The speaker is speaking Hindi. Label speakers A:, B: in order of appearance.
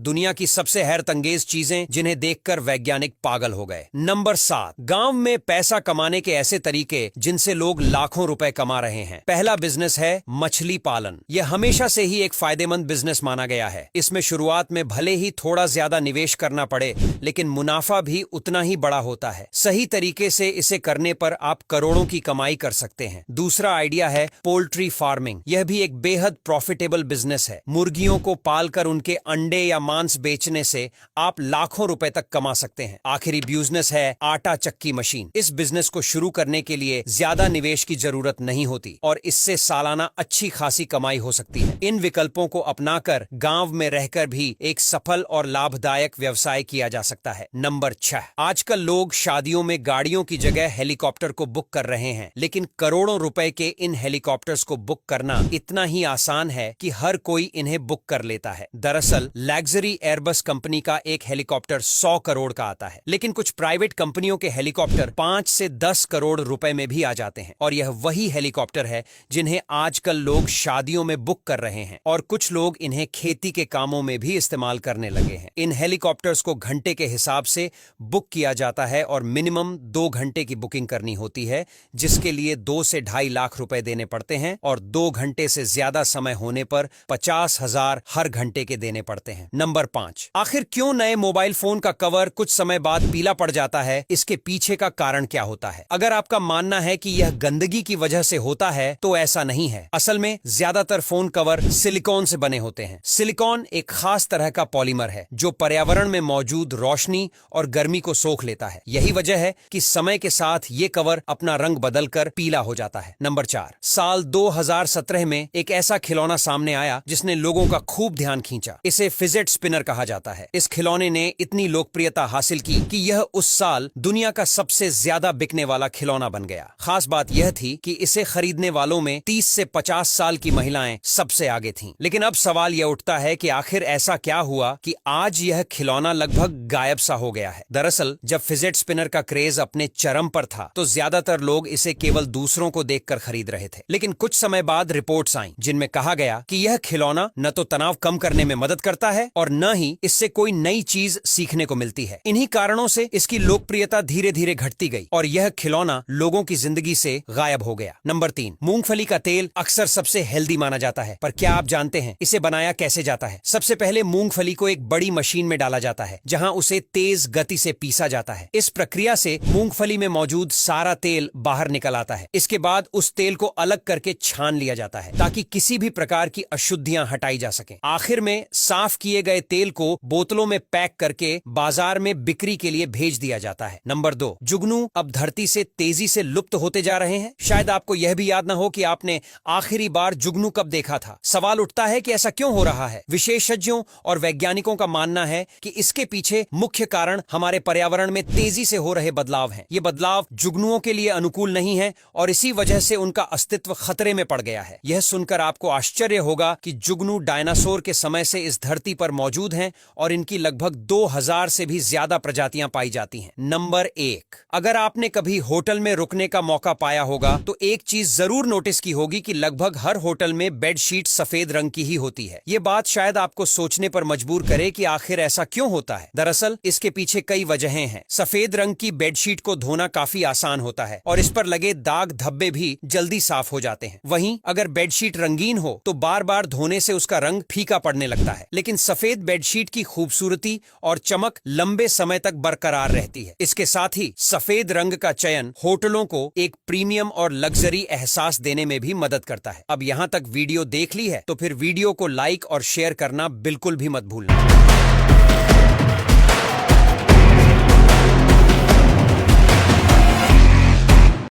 A: दुनिया की सबसे हैरतअंगेज चीजें जिन्हें देखकर वैज्ञानिक पागल हो गए। नंबर 7, गांव में पैसा कमाने के ऐसे तरीके जिनसे लोग लाखों रुपए कमा रहे हैं। पहला बिजनेस है मछली पालन। यह हमेशा से ही एक फायदेमंद बिजनेस माना गया है। इसमें शुरुआत में भले ही थोड़ा ज्यादा निवेश करना पड़े, लेकिन मुनाफा भी उतना ही बड़ा होता है। सही तरीके से इसे करने पर आप करोड़ों की कमाई कर सकते हैं। दूसरा आइडिया है पोल्ट्री फार्मिंग। यह भी एक बेहद प्रॉफिटेबल बिजनेस है। मुर्गियों को पालकर उनके अंडे या मांस बेचने से आप लाखों रुपए तक कमा सकते हैं। आखिरी बिजनेस है आटा चक्की मशीन। इस बिजनेस को शुरू करने के लिए ज्यादा निवेश की जरूरत नहीं होती और इससे सालाना अच्छी खासी कमाई हो सकती है। इन विकल्पों को अपनाकर गांव में रहकर भी एक सफल और लाभदायक व्यवसाय किया जा सकता है। नंबर 6, आजकल लोग शादियों में गाड़ियों की जगह हेलीकॉप्टर को बुक कर रहे हैं, लेकिन करोड़ों रुपए के इन हेलीकॉप्टर्स को बुक करना इतना ही आसान है कि हर कोई इन्हें बुक कर लेता है। दरअसल लग्जरी एयरबस कंपनी का एक हेलीकॉप्टर 100 करोड़ का आता है, लेकिन कुछ प्राइवेट कंपनियों के हेलीकॉप्टर 5 से 10 करोड़ रुपए में भी आ जाते हैं। और यह वही हेलीकॉप्टर है जिन्हें आजकल लोग शादियों में बुक कर रहे हैं और कुछ लोग इन्हें खेती के कामों में भी इस्तेमाल करने लगे हैं। इन हेलीकॉप्टर्स को घंटे के हिसाब से बुक किया जाता है और मिनिमम 2 घंटे की बुकिंग करनी होती है, जिसके लिए 2 से 2.5 लाख रुपए देने पड़ते हैं और 2 घंटे से ज्यादा समय होने पर 50,000 हर घंटे के देने पड़ते हैं। नंबर 5, आखिर क्यों नए मोबाइल फोन का कवर कुछ समय बाद पीला पड़ जाता है? इसके पीछे का कारण क्या होता है? अगर आपका मानना है कि यह गंदगी की वजह से होता है, तो ऐसा नहीं है। असल में ज्यादातर फोन कवर सिलिकॉन से बने होते हैं। सिलिकॉन एक खास तरह का पॉलीमर है जो पर्यावरण में मौजूद रोशनी और गर्मी को सोख लेता है। यही वजह है कि समय के साथ ये कवर अपना रंग बदलकर पीला हो जाता है। नंबर 4, साल 2017 में एक ऐसा खिलौना सामने आया जिसने लोगों का खूब ध्यान खींचा। इसे फिजेट स्पिनर कहा जाता है। इस खिलौने ने इतनी लोकप्रियता हासिल की कि यह उस साल दुनिया का सबसे ज्यादा बिकने वाला खिलौना बन गया। खास बात यह थी कि इसे खरीदने वालों में 30 से 50 साल की महिलाएं सबसे आगे थीं। लेकिन अब सवाल यह उठता है कि आखिर ऐसा क्या हुआ कि आज यह खिलौना लगभग गायब सा हो गया है। दरअसल जब फिजेट स्पिनर का क्रेज अपने चरम पर था, तो ज्यादातर लोग इसे केवल दूसरों को देखकर खरीद रहे थे। लेकिन कुछ समय बाद रिपोर्ट्स आईं जिनमें कहा गया कि यह खिलौना न तो तनाव कम करने में मदद करता है और न ही इससे कोई नई चीज सीखने को मिलती है। इन्हीं कारणों से इसकी लोकप्रियता धीरे धीरे घटती गई और यह खिलौना लोगों की जिंदगी से गायब हो गया। नंबर 3, मूंगफली का तेल अक्सर सबसे हेल्दी माना जाता है, पर क्या आप जानते हैं इसे बनाया कैसे जाता है? सबसे पहले मूंगफली को एक बड़ी मशीन में डाला जाता है, जहां उसे तेज गति से पीसा जाता है। इस प्रक्रिया से मूंगफली में मौजूद सारा तेल बाहर निकल आता है। इसके बाद उस तेल को अलग करके छान लिया जाता है ताकि किसी भी प्रकार की अशुद्धियां हटाई जा सकें। आखिर में साफ किए गए तेल को बोतलों में पैक करके बाजार में बिक्री के लिए भेज दिया जाता है। नंबर 2, जुगनू अब धरती से तेजी से लुप्त होते जा रहे हैं। शायद आपको यह भी याद न हो कि आपने आखिरी बार जुगनू कब देखा था। सवाल उठता है कि ऐसा क्यों हो रहा है? विशेषज्ञों और वैज्ञानिकों का मानना है कि इसके पीछे मुख्य कारण हमारे पर्यावरण में तेजी से हो रहे बदलाव हैं। ये बदलाव जुगनुओं के लिए अनुकूल नहीं है और इसी वजह से उनका अस्तित्व खतरे में पड़ गया है। यह सुनकर आपको आश्चर्य होगा कि जुगनू डायनासोर के समय से इस धरती पर मौजूद हैं और इनकी लगभग 2000 से भी ज्यादा प्रजातियां पाई जाती हैं। नंबर 1, अगर आपने कभी होटल में रुकने का मौका पाया होगा तो एक चीज जरूर नोटिस की होगी कि लगभग हर होटल में बेडशीट सफेद रंग की ही होती है। ये बात शायद आपको सोचने पर मजबूर करे कि आखिर ऐसा क्यों होता है। दरअसल इसके पीछे कई वजहें हैं। सफेद रंग की बेडशीट को धोना काफी आसान होता है और इस पर लगे दाग धब्बे भी जल्दी साफ हो जाते हैं। वहीं अगर बेडशीट रंगीन हो तो बार बार धोने से उसका रंग फीका पड़ने लगता है, लेकिन सफेद बेडशीट की खूबसूरती और चमक लंबे समय तक बरकरार रहती है। इसके साथ ही सफेद रंग का चयन होटलों को एक प्रीमियम और लग्जरी एहसास देने में भी मदद करता है। अब यहाँ तक वीडियो देख ली है तो फिर वीडियो को लाइक और शेयर करना बिल्कुल भी मत भूलना।